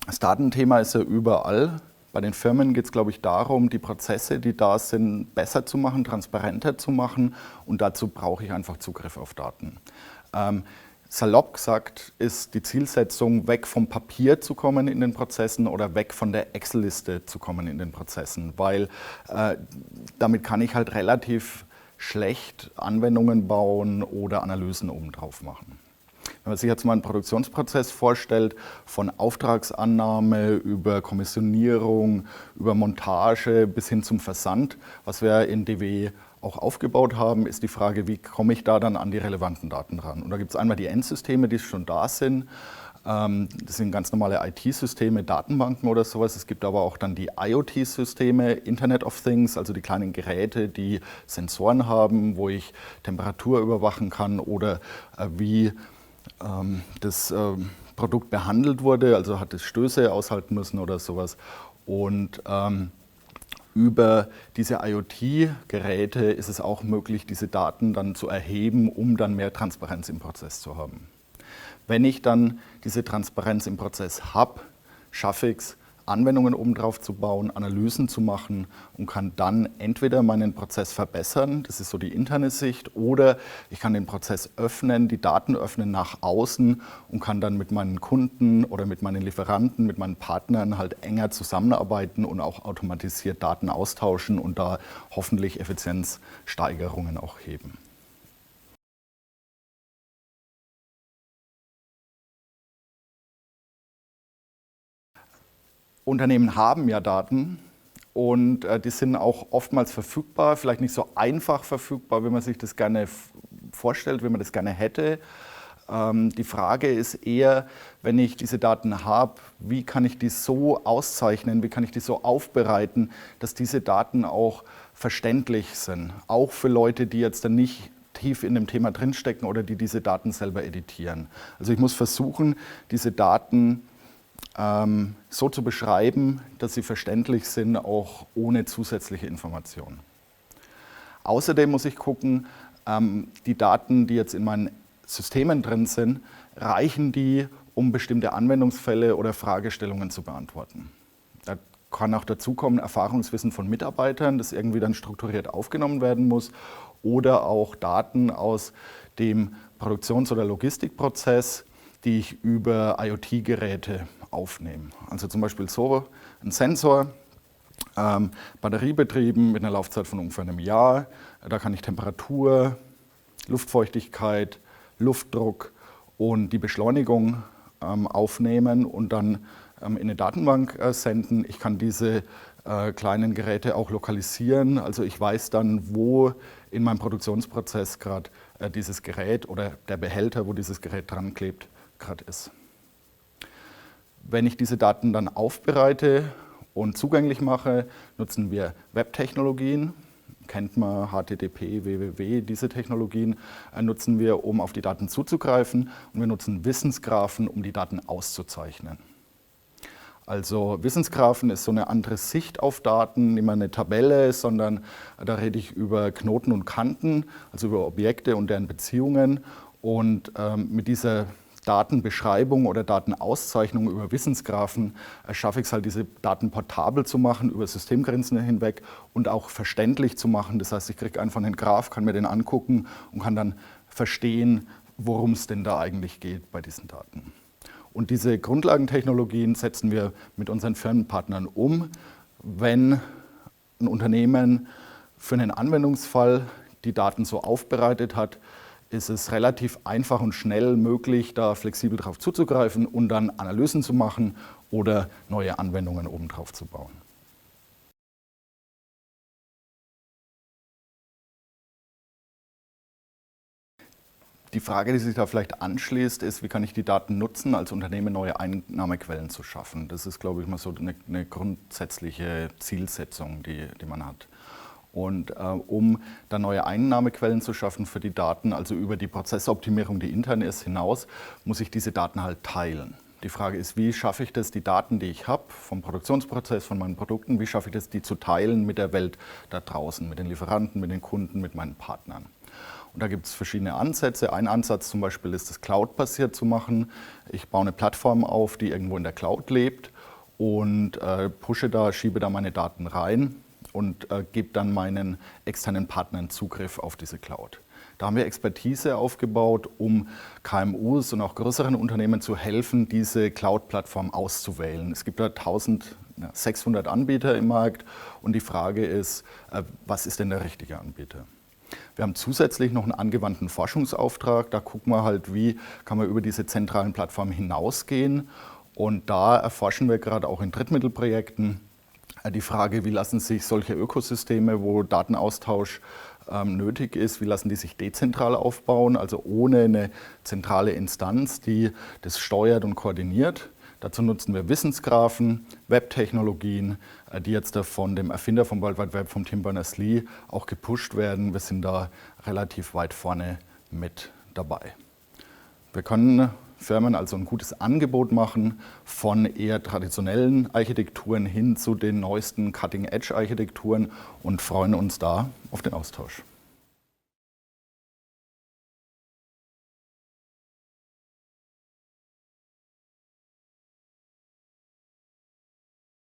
Das Datenthema ist ja überall. Bei den Firmen geht es, glaube ich, darum, die Prozesse, die da sind, besser zu machen, transparenter zu machen. Und dazu brauche ich einfach Zugriff auf Daten. Salopp gesagt ist die Zielsetzung, weg vom Papier zu kommen in den Prozessen oder weg von der Excel-Liste zu kommen in den Prozessen, weil damit kann ich halt relativ schlecht Anwendungen bauen oder Analysen obendrauf machen. Wenn man sich jetzt mal einen Produktionsprozess vorstellt, von Auftragsannahme über Kommissionierung, über Montage bis hin zum Versand, was wir in DW auch aufgebaut haben, ist die Frage, wie komme ich da dann an die relevanten Daten ran? Und da gibt es einmal die Endsysteme, die schon da sind. Das sind ganz normale IT-Systeme, Datenbanken oder sowas. Es gibt aber auch dann die IoT-Systeme, Internet of Things, also die kleinen Geräte, die Sensoren haben, wo ich Temperatur überwachen kann oder wie das Produkt behandelt wurde, also hat es Stöße aushalten müssen oder sowas. Und über diese IoT-Geräte ist es auch möglich, diese Daten dann zu erheben, um dann mehr Transparenz im Prozess zu haben. Wenn ich dann diese Transparenz im Prozess habe, schaffe ich es, Anwendungen obendrauf zu bauen, Analysen zu machen und kann dann entweder meinen Prozess verbessern, das ist so die interne Sicht, oder ich kann den Prozess öffnen, die Daten öffnen nach außen und kann dann mit meinen Kunden oder mit meinen Lieferanten, mit meinen Partnern halt enger zusammenarbeiten und auch automatisiert Daten austauschen und da hoffentlich Effizienzsteigerungen auch heben. Unternehmen haben ja Daten und die sind auch oftmals verfügbar, vielleicht nicht so einfach verfügbar, wie man sich das gerne vorstellt, wie man das gerne hätte. Die Frage ist eher, wenn ich diese Daten habe, wie kann ich die so auszeichnen, wie kann ich die so aufbereiten, dass diese Daten auch verständlich sind, auch für Leute, die jetzt dann nicht tief in dem Thema drinstecken oder die diese Daten selber editieren. Also ich muss versuchen, diese Daten so zu beschreiben, dass sie verständlich sind, auch ohne zusätzliche Informationen. Außerdem muss ich gucken, die Daten, die jetzt in meinen Systemen drin sind, reichen die, um bestimmte Anwendungsfälle oder Fragestellungen zu beantworten. Da kann auch dazukommen Erfahrungswissen von Mitarbeitern, das irgendwie dann strukturiert aufgenommen werden muss, oder auch Daten aus dem Produktions- oder Logistikprozess, die ich über IoT-Geräte aufnehme. Also zum Beispiel so ein Sensor, batteriebetrieben mit einer Laufzeit von ungefähr einem Jahr. Da kann ich Temperatur, Luftfeuchtigkeit, Luftdruck und die Beschleunigung aufnehmen und dann in eine Datenbank senden. Ich kann diese kleinen Geräte auch lokalisieren. Also ich weiß dann, wo in meinem Produktionsprozess gerade dieses Gerät oder der Behälter, wo dieses Gerät dran klebt, gerade ist. Wenn ich diese Daten dann aufbereite und zugänglich mache, nutzen wir Webtechnologien. Kennt man HTTP, www, diese Technologien nutzen wir, um auf die Daten zuzugreifen. Und wir nutzen Wissensgraphen, um die Daten auszuzeichnen. Also Wissensgraphen ist so eine andere Sicht auf Daten, nicht mehr eine Tabelle, sondern da rede ich über Knoten und Kanten, also über Objekte und deren Beziehungen. Und mit dieser Datenbeschreibung oder Datenauszeichnung über Wissensgraphen schaffe ich es halt, diese Daten portabel zu machen, über Systemgrenzen hinweg und auch verständlich zu machen. Das heißt, ich kriege einfach einen Graph, kann mir den angucken und kann dann verstehen, worum es denn da eigentlich geht bei diesen Daten. Und diese Grundlagentechnologien setzen wir mit unseren Firmenpartnern um, wenn ein Unternehmen für einen Anwendungsfall die Daten so aufbereitet hat, ist es relativ einfach und schnell möglich, da flexibel darauf zuzugreifen und dann Analysen zu machen oder neue Anwendungen obendrauf zu bauen. Die Frage, die sich da vielleicht anschließt, ist, wie kann ich die Daten nutzen, als Unternehmen neue Einnahmequellen zu schaffen? Das ist, glaube ich, mal so eine grundsätzliche Zielsetzung, die man hat. Und um da neue Einnahmequellen zu schaffen für die Daten, also über die Prozessoptimierung, die intern ist, hinaus, muss ich diese Daten halt teilen. Die Frage ist, wie schaffe ich das, die Daten, die ich habe, vom Produktionsprozess, von meinen Produkten, wie schaffe ich das, die zu teilen mit der Welt da draußen, mit den Lieferanten, mit den Kunden, mit meinen Partnern? Und da gibt es verschiedene Ansätze. Ein Ansatz zum Beispiel ist, das Cloud-basiert zu machen. Ich baue eine Plattform auf, die irgendwo in der Cloud lebt und schiebe da meine Daten rein und gebe dann meinen externen Partnern Zugriff auf diese Cloud. Da haben wir Expertise aufgebaut, um KMUs und auch größeren Unternehmen zu helfen, diese Cloud-Plattform auszuwählen. Es gibt da 1600 Anbieter im Markt und die Frage ist, was ist denn der richtige Anbieter? Wir haben zusätzlich noch einen angewandten Forschungsauftrag. Da gucken wir halt, wie kann man über diese zentralen Plattformen hinausgehen. Und da erforschen wir gerade auch in Drittmittelprojekten die Frage, wie lassen sich solche Ökosysteme, wo Datenaustausch nötig ist, wie lassen die sich dezentral aufbauen, also ohne eine zentrale Instanz, die das steuert und koordiniert. Dazu nutzen wir Wissensgraphen, Webtechnologien, die jetzt von dem Erfinder vom World Wide Web, vom Tim Berners-Lee, auch gepusht werden. Wir sind da relativ weit vorne mit dabei. Wir können Firmen also ein gutes Angebot machen von eher traditionellen Architekturen hin zu den neuesten Cutting-Edge-Architekturen und freuen uns da auf den Austausch.